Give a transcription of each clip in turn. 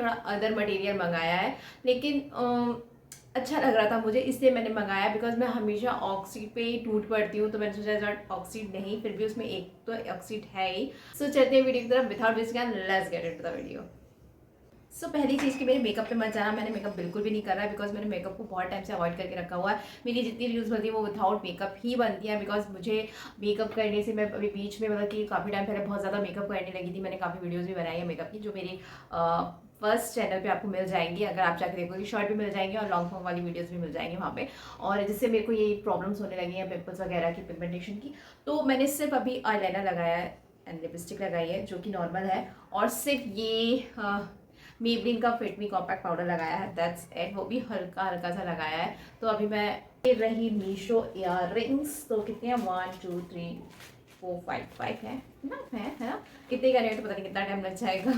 थोड़ा other material मंगाया है, लेकिन अच्छा लग रहा था मुझे, इसलिए मैंने मंगाया। बिकॉज मैं हमेशा ऑक्सीड पे ही टूट पड़ती हूँ, तो मैंने सोचा ऑक्सीड नहीं, फिर भी उसमें एक तो ऑक्सीड है ही। सो चलते हैं वीडियो की तरफ without wasting, let's get into the video. So पहली चीज़ कि मेरे मेकअप पे मत जाना, मैंने मेकअप बिल्कुल भी नहीं करा है, बिकॉज मैंने मेकअप को बहुत टाइम से अवॉइड करके रखा हुआ है। मेरी जितनी रील्स बनती है वो विदाउट मेकअप ही बनती है, बिकॉज मुझे मेकअप करने से, मैं अभी बीच में मतलब कि काफ़ी टाइम पहले बहुत ज़्यादा मेकअप करने लगी थी। मैंने काफ़ी वीडियोज़ भी बनाई है मेकअप की, जो मेरी फर्स्ट चैनल पे आपको मिल जाएंगी, अगर आप जाकर देखोगे। शॉर्ट भी मिल जाएंगी और लॉन्ग फॉर्म वाली वीडियोस भी मिल जाएंगी वहाँ पे। और जिससे मेरे को ये प्रॉब्लम्स होने लगी हैं पिंपल्स वगैरह की, पिगमेंटेशन की, तो मैंने सिर्फ अभी आईलाइनर लगाया है एंड लिपस्टिक लगाई है, जो कि नॉर्मल है। और सिर्फ ये मेबलिन का फिट मी कॉम्पैक्ट पाउडर लगाया है, दैट्स इट। वो भी हल्का हल्का सा लगाया है। तो अभी मैं ये रही मीशो इयर रिंग्स, तो कितने हैं, 1 2 3 4 5 है ना, है ना। कितने का रेट पता नहीं, कितना टाइम लग जाएगा।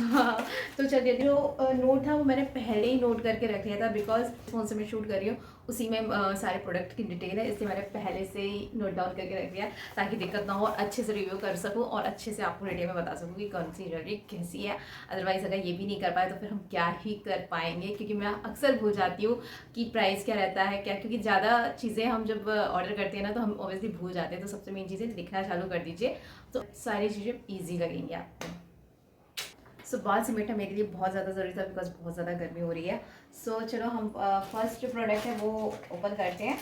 तो चलिए, जो नोट था वो मैंने पहले ही नोट करके रख लिया था, बिकॉज फोन से मैं शूट कर रही हूँ, उसी में सारे प्रोडक्ट की डिटेल है, इसलिए मैंने पहले से ही नोट डाउन करके रख लिया, ताकि दिक्कत ना हो और अच्छे से रिव्यू कर सकूँ और अच्छे से आपको डिटेल में बता सकूँ कि कौन सी ज्वेलरी कैसी है। अदरवाइज अगर ये भी नहीं कर पाए तो फिर हम क्या ही कर पाएंगे, क्योंकि मैं अक्सर भूल जाती हूँ कि प्राइस क्या रहता है क्या, क्योंकि ज़्यादा चीज़ें हम जब ऑर्डर करते हैं ना, तो हम ऑब्वियसली भूल जाते हैं। तो सबसे मेन चीज़ें लिखना चालू कर दीजिए, तो सारी चीज़ें ईजी लगेंगी आपको। सो बाल समेटना मेरे लिए बहुत ज़्यादा ज़रूरी था, बिकॉज बहुत ज़्यादा गर्मी हो रही है। सो चलो हम फर्स्ट जो प्रोडक्ट है वो ओपन करते हैं।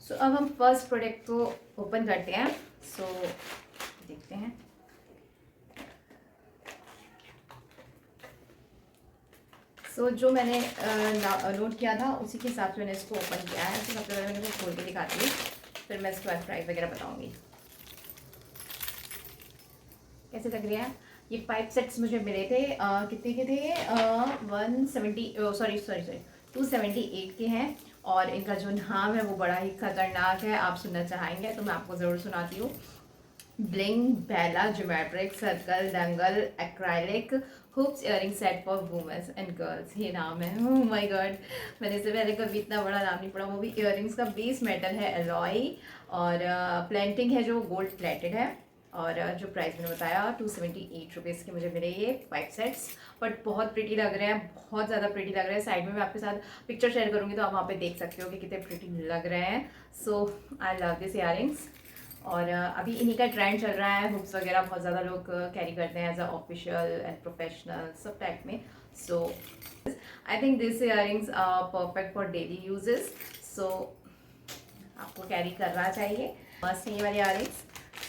सो अब हम फर्स्ट प्रोडक्ट को ओपन करते हैं। सो देखते हैं। सो जो मैंने नोट किया था उसी के हिसाब से मैंने इसको ओपन किया है। तो सबसे पहले मैंने इसको खोल के दिखाती हूँ, फिर मैं इसके बाद प्राइस वगैरह बताऊँगी कैसे लग रही है। ये 5 सेट्स मुझे मिले थे, कितने के थे, 170, सॉरी सॉरी सॉरी 278 के हैं। और इनका जो नाम है वो बड़ा ही खतरनाक है, आप सुनना चाहेंगे तो मैं आपको ज़रूर सुनाती हूँ। Bling Bella geometric circle dangle acrylic hoops earring set for womens and girls, ये नाम है। ओह माय गॉड, मैंने इससे पहले कभी इतना बड़ा नाम नहीं पढ़ा। वो भी इयरिंग्स का बेस मेटल है एलॉय, और प्लेटिंग है जो गोल्ड प्लेटेड है। और जो प्राइस मैंने बताया 278 रुपीज़ के मुझे मिले ये 5 सेट्स। बट बहुत प्रिटी लग रहे हैं, बहुत ज़्यादा प्रिटी लग रहे हैं। साइड में मैं आपके साथ पिक्चर शेयर करूँगी, तो आप वहाँ पे देख सकते हो कि कितने प्रिटी लग रहे हैं। सो आई लव दिस इयरिंग्स। और अभी इन्हीं का ट्रेंड चल रहा है, हुक्स वगैरह बहुत ज़्यादा लोग कैरी करते हैं as a official and professional सब टाइप में। So I think this earrings are perfect for daily uses. So आपको कैरी करना चाहिए मस्त ये वाले earrings.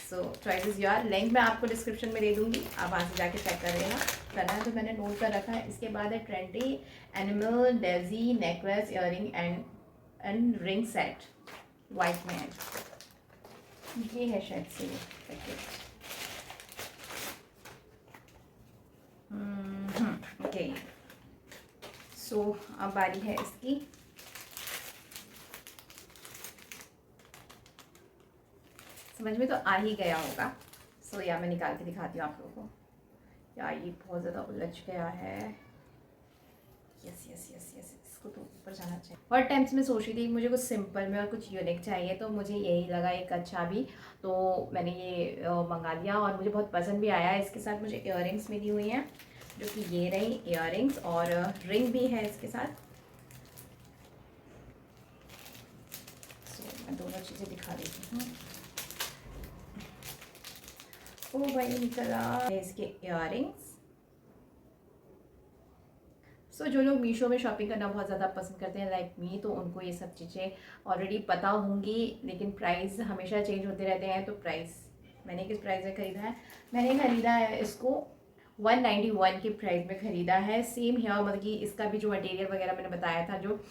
So choice is your. Link मैं आपको डिस्क्रिप्शन में दे दूंगी, आप वहाँ से जाके चेक कर लेना। करना है तो मैंने नोट कर रखा है। इसके बाद है trendy animal Daisy necklace earring and ring set, white में है। ये है शायद से पैकेट। ओके, सो अब बारी है इसकी। समझ में तो आ ही गया होगा। सो या मैं निकाल के दिखाती हूँ आप लोगों को। यार ये बहुत ज़्यादा उलझ गया है। यस यस यस यस, इसको तो ऊपर जाना चाहिए। और टाइम से मैं सोच रही थी कि मुझे कुछ सिंपल में और कुछ यूनिक चाहिए, तो मुझे यही लगा एक अच्छा भी। तो मैंने ये मंगा लिया और मुझे बहुत पसंद भी आया। इसके साथ मुझे इयररिंग्स मिली हुई हैं, जो कि ये रही इयररिंग्स, और रिंग भी है इसके साथ। सो मैं दोनों चीज़ें दिखा देती हूँ। ओ भाई निकला इसके इयररिंग्स। सो जो लोग मीशो में शॉपिंग करना बहुत ज़्यादा पसंद करते हैं लाइक मी, तो उनको ये सब चीज़ें ऑलरेडी पता होंगी, लेकिन प्राइस हमेशा चेंज होते रहते हैं। तो प्राइस मैंने किस प्राइस में ख़रीदा है, मैंने ख़रीदा है इसको 191 के प्राइस में ख़रीदा है। सेम है, मतलब कि इसका भी जो मटेरियल वगैरह मैंने बताया था, जो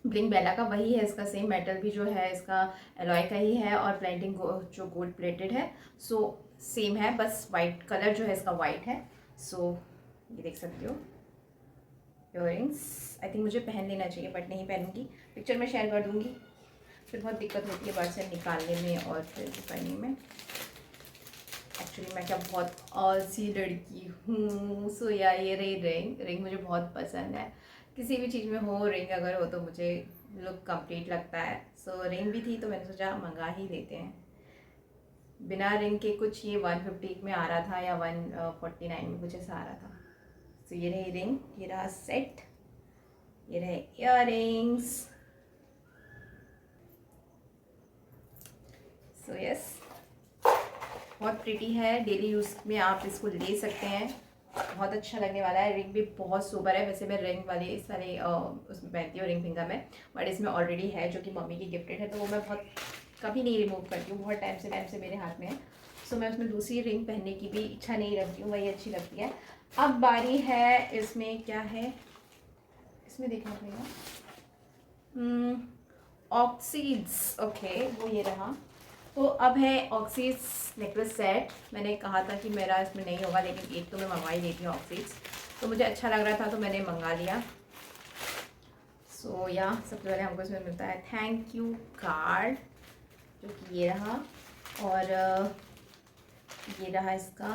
ब्लिंग बेला का वही है इसका सेम। मेटल भी जो है इसका एलॉय का ही है, और प्लेटिंग जो गोल्ड प्लेटेड है। सो सेम है, बस वाइट कलर जो है इसका वाइट है। सो ये देख सकते हो इयररिंग्स। आई थिंक मुझे पहन लेना चाहिए, बट नहीं पहनूंगी। पिक्चर में शेयर कर दूंगी, फिर बहुत दिक्कत होती है बार से निकालने में और फिर पहनने में। एक्चुअली मैं क्या बहुत आलसी लड़की हूँ। सो या ये रही रिंग। रिंग मुझे बहुत पसंद है, किसी भी चीज़ में हो रिंग अगर हो तो मुझे लुक कंप्लीट लगता है। सो रिंग भी थी तो मैंने सोचा मंगा ही लेते हैं। बिना रिंग के कुछ ये 150 में आ रहा था या 149 में कुछ ऐसा आ रहा था। तो ये रही रिंग, ये रहा सेट, ये रहे इयररिंग्स। सो यस, बहुत प्रिटी है, डेली यूज़ में आप इसको ले सकते हैं, बहुत अच्छा लगने वाला है। रिंग भी बहुत सुपर है। वैसे मैं रिंग वाले इस वाले उसमें पहनती हूँ रिंग फिंगर में, बट इसमें ऑलरेडी है जो कि मम्मी की गिफ्टेड है, तो वो मैं बहुत कभी नहीं रिमूव करती हूँ, बहुत टाइम से मेरे हाथ में है। सो मैं उसमें दूसरी रिंग पहनने की भी इच्छा नहीं रखती हूँ, वही अच्छी लगती है। अब बारी है इसमें, क्या है इसमें देखना पड़ेगा, ऑक्सीड्स। ओके, वो ये रहा। तो अब है ऑक्सीड्स नेकलेस सेट। मैंने कहा था कि मेरा इसमें नहीं होगा, लेकिन एक तो मैं मंगवा ही लेती हूँ ऑक्सीड्स, तो मुझे अच्छा लग रहा था तो मैंने मंगा लिया। सो या सबसे पहले हमको इसमें मिलता है थैंक यू कार्ड, जो कि ये रहा, और ये रहा इसका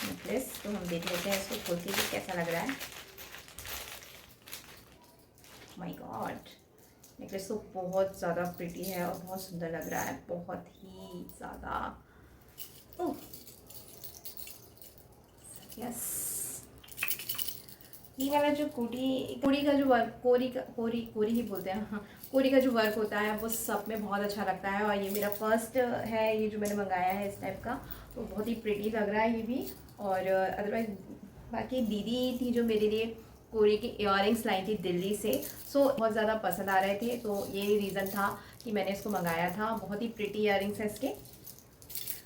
नेकलेस। तो हम देख लेते हैं इसको खोल के भी कैसा लग रहा है। माय गॉड, नेकलेस तो बहुत ज़्यादा प्रिटी है और बहुत सुंदर लग रहा है, बहुत ही ज़्यादा। ओह यस, ये वाला जो कोरी का जो वर्क, कोरी ही बोलते हैं, हाँ, कोरी का जो वर्क होता है वो सब में बहुत अच्छा लगता है। और ये मेरा फर्स्ट है ये जो मैंने मंगाया है इस टाइप का, तो बहुत ही प्रिटी लग रहा है ये भी। और अदरवाइज बाकी दीदी थी जो मेरे लिए कोरी के इयररिंग्स लाई थी दिल्ली से, सो बहुत ज़्यादा पसंद आ रहे थे, तो ये रीज़न था कि मैंने इसको मंगाया था। बहुत ही प्रिटी इयररिंग्स है इसके।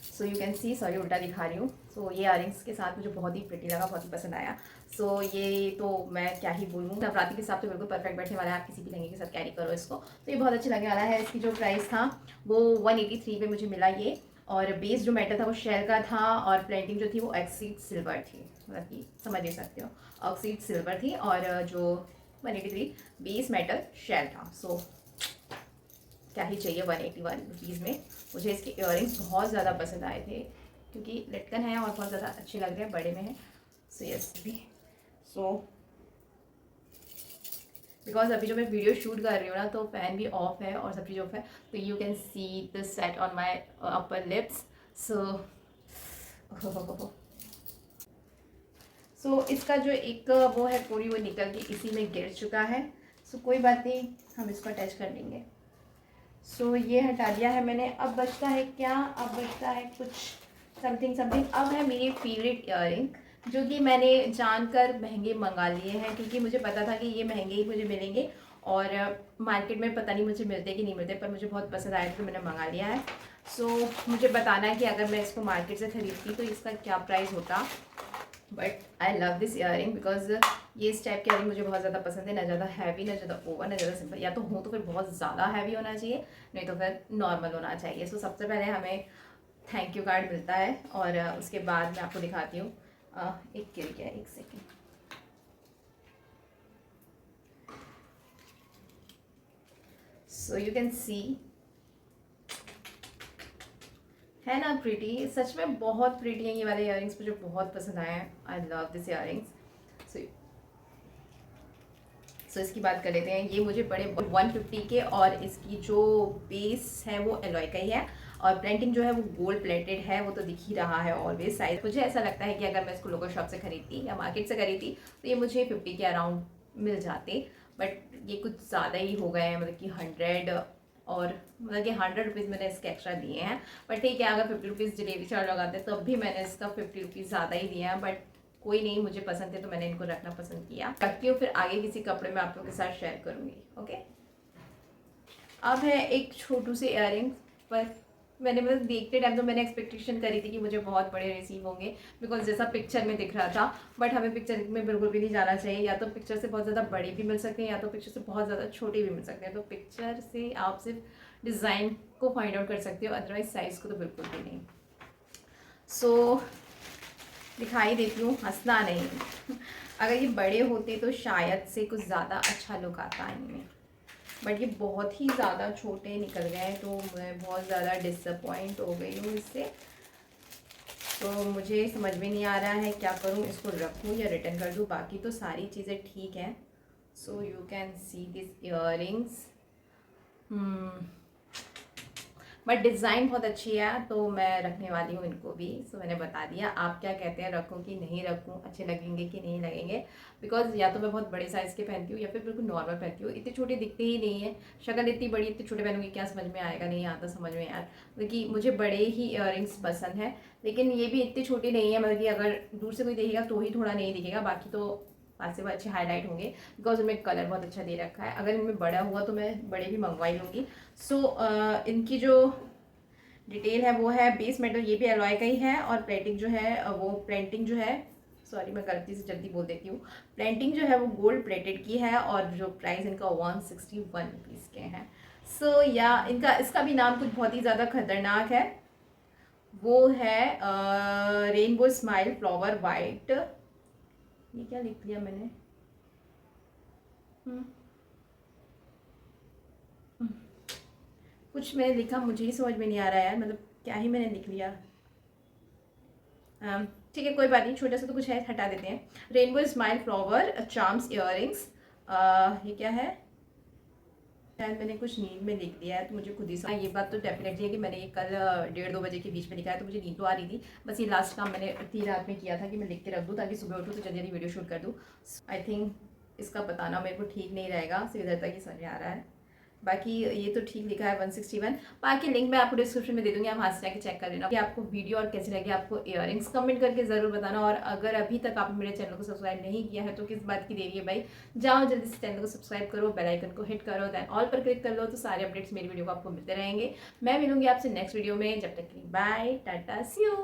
So you can C, sorry उल्टा दिखा रही हूँ। सो ये इयररिंग्स के साथ मुझे बहुत ही प्रिटी लगा, बहुत ही पसंद आया। सो ये तो मैं क्या ही बोलूँ, नवरात्रि के साथ तो बिल्कुल परफेक्ट बैठने वाला है, आप किसी भी लहंगे के साथ कैरी करो इसको, तो ये बहुत अच्छा लगने वाला है। इसकी जो प्राइस था वो 183 पे मुझे मिला ये, और बेस जो मेटल था वो शेल का था, और प्लेटिंग जो थी वो ऑक्सीड सिल्वर थी, मतलब कि समझ ही सकते हो, ऑक्सीड सिल्वर थी, और जो 183 बेस मेटल शेल था। सो क्या ही चाहिए 181 रुपीज़ में। मुझे इसके इयररिंग्स बहुत ज़्यादा पसंद आए थे, क्योंकि लटकन है और बहुत ज़्यादा अच्छे लग रहे हैं, बड़े में है। सो यस भी, सो बिकॉज अभी जो मैं वीडियो शूट कर रही हूँ ना, तो फ़ैन भी ऑफ है और सब चीज़ ऑफ है, तो you can see this set on my upper lips. So इसका जो एक वो है पूरी, वो निकल के इसी में गिर चुका है। सो कोई बात नहीं, हम इसको अटैच कर लेंगे। सो ये हटा दिया है मैंने। अब बचता है क्या, अब बचता है कुछ समथिंग। अब है मेरी फेवरेट इयररिंग, जो कि मैंने जानकर महंगे मंगा लिए हैं, क्योंकि मुझे पता था कि ये महंगे ही मुझे मिलेंगे, और मार्केट में पता नहीं मुझे मिलते कि नहीं मिलते, पर मुझे बहुत पसंद आया तो मैंने मंगा लिया है। सो मुझे बताना है कि अगर मैं इसको मार्केट से ख़रीदती तो इसका क्या प्राइस होता। But I love this earring because ये इस टाइप के इयररिंग मुझे बहुत ज़्यादा पसंद है, ना ज़्यादा हैवी, ना ज़्यादा ओवर, ना ज़्यादा सिंपल। या तो हो तो फिर बहुत ज़्यादा हैवी होना चाहिए, नहीं तो फिर नॉर्मल होना चाहिए। सो सबसे पहले हमें थैंक यू कार्ड मिलता है, और उसके बाद मैं आपको दिखाती हूँ। एक गिर गया, एक सेकेंड। सो यू कैन सी, है ना प्रिटी, सच में बहुत प्रिटी है ये वाले इयररिंग्स, मुझे बहुत पसंद आए हैं। I love this earrings. So इसकी बात कर लेते हैं। ये मुझे पड़े 150 के, और इसकी जो बेस है वो एलॉय का ही है, और प्लेटिंग जो है वो गोल्ड प्लेटेड है, वो तो दिख ही रहा है ऑलवेज। साइज मुझे ऐसा लगता है कि अगर मैं इसको लोकल शॉप से खरीदती या मार्केट से खरीदती तो ये मुझे 50 के अराउंड मिल जाते, बट ये कुछ ज़्यादा ही हो गए हैं, मतलब कि 100, और मतलब कि 100 रुपीज़ मैंने इसके एक्स्ट्रा दिए हैं। बट ठीक है, अगर 50 रुपीज़ डिलीवरी चार्ज लगाते तब भी मैंने इसका 50 रुपीज़ ज़्यादा ही दिया है, बट कोई नहीं, मुझे पसंद थे तो मैंने इनको रखना पसंद किया। रखती हूँ, फिर आगे किसी कपड़े में आप लोगों के साथ शेयर करूँगी। ओके, अब है एक छोटू से इयररिंग, पर मैंने मतलब देखते टाइम तो मैंने एक्सपेक्टेशन करी थी कि मुझे बहुत बड़े रिसीव होंगे, बिकॉज जैसा पिक्चर में दिख रहा था। बट हमें पिक्चर में बिल्कुल भी नहीं जाना चाहिए, या तो पिक्चर से बहुत ज़्यादा बड़े भी मिल सकते हैं, या तो पिक्चर से बहुत ज़्यादा छोटे भी मिल सकते हैं। तो पिक्चर से आप सिर्फ डिज़ाइन को फाइंड आउट कर सकते हो, अदरवाइज साइज़ को तो बिल्कुल भी नहीं। सो दिखाई देती हूँ, हंसना नहीं। अगर ये बड़े होते तो शायद से कुछ ज़्यादा अच्छा लुक आता इनमें, बट ये बहुत ही ज़्यादा छोटे निकल गए हैं, तो मैं बहुत ज़्यादा डिसअपॉइंट हो गई हूँ इससे। तो मुझे समझ में नहीं आ रहा है क्या करूँ, इसको रखूँ या रिटर्न कर दूँ। बाकी तो सारी चीज़ें ठीक हैं। So you can see this earrings. But design बहुत अच्छी है तो मैं रखने वाली हूँ इनको भी। सो मैंने बता दिया, आप क्या कहते हैं, रखूँ कि नहीं रखूँ, अच्छे लगेंगे कि नहीं लगेंगे। बिकॉज या तो मैं बहुत बड़े साइज़ के पहनती हूँ या फिर बिल्कुल नॉर्मल पहनती हूँ, इतने छोटे दिखते ही नहीं है। शक्ल इतनी बड़ी इतने छोटे पहनूंगी, क्या समझ में आएगा, नहीं आता समझ में यार। क्योंकि मुझे बड़े ही इयररिंग्स पसंद है, लेकिन ये भी इतनी छोटी नहीं है, मतलब कि अगर दूर से कोई देखेगा तो ही थोड़ा नहीं दिखेगा, बाकी तो पास से वो अच्छे हाईलाइट होंगे बिकॉज उनमें कलर बहुत अच्छा दे रखा है। अगर इनमें बड़ा हुआ तो मैं बड़े भी मंगवा ही लूँगी। सो इनकी जो डिटेल है वो है बेस मेटल, ये भी एलॉय का ही है, और प्लेटिंग जो है वो प्लेटिंग जो है, सॉरी मैं गलती से जल्दी बोल देती हूँ, प्लेटिंग जो है वो गोल्ड प्लेटेड की है, और जो प्राइस इनका 161 रुपीज़ के हैं। सो या इनका इसका भी नाम कुछ बहुत ही ज़्यादा खतरनाक है, वो है रेनबो स्माइल फ्लावर वाइट। ये क्या लिख लिया मैंने, कुछ मैंने लिखा मुझे ही समझ में नहीं आ रहा है यार, मतलब क्या ही मैंने लिख लिया। ठीक है कोई बात नहीं, छोटा सा तो कुछ है, हटा देते हैं। Rainbow smile flower charms earrings, ये क्या है, शायद मैंने कुछ नींद में लिख दिया है तो मुझे खुद ही समझ। ये बात तो डेफिनेटली है कि मैंने ये कल 1:30-2 बजे के बीच में लिखा है, तो मुझे नींद तो आ रही थी, बस ये लास्ट काम मैंने इतनी रात में किया था कि मैं लिख के रख दूँ ताकि सुबह उठूँ तो जल्दी जल्दी वीडियो शूट कर दूँ। आई थिंक इसका बताना मेरे को ठीक नहीं रहेगा, सिर्फ इधर तक ही समझ में आ रहा है, बाकी ये तो ठीक लिखा है 161। बाकी लिंक मैं आपको डिस्क्रिप्शन में दे दूंगी, आप वहाँ से जाके चेक कर लेना कि आपको वीडियो और कैसी लगी, आपको इयररिंग्स कमेंट करके ज़रूर बताना। और अगर अभी तक आपने मेरे चैनल को सब्सक्राइब नहीं किया है तो किस बात की देरी है भाई, जाओ जल्दी से चैनल को सब्सक्राइब करो, बेल आइकन को हिट करो, दैन ऑल पर क्लिक कर लो, तो सारे अपडेट्स मेरी वीडियो को आपको मिलते रहेंगे। मैं मिलूंगी आपसे नेक्स्ट वीडियो में, जब तक के लिए बाय टाटा सी यू।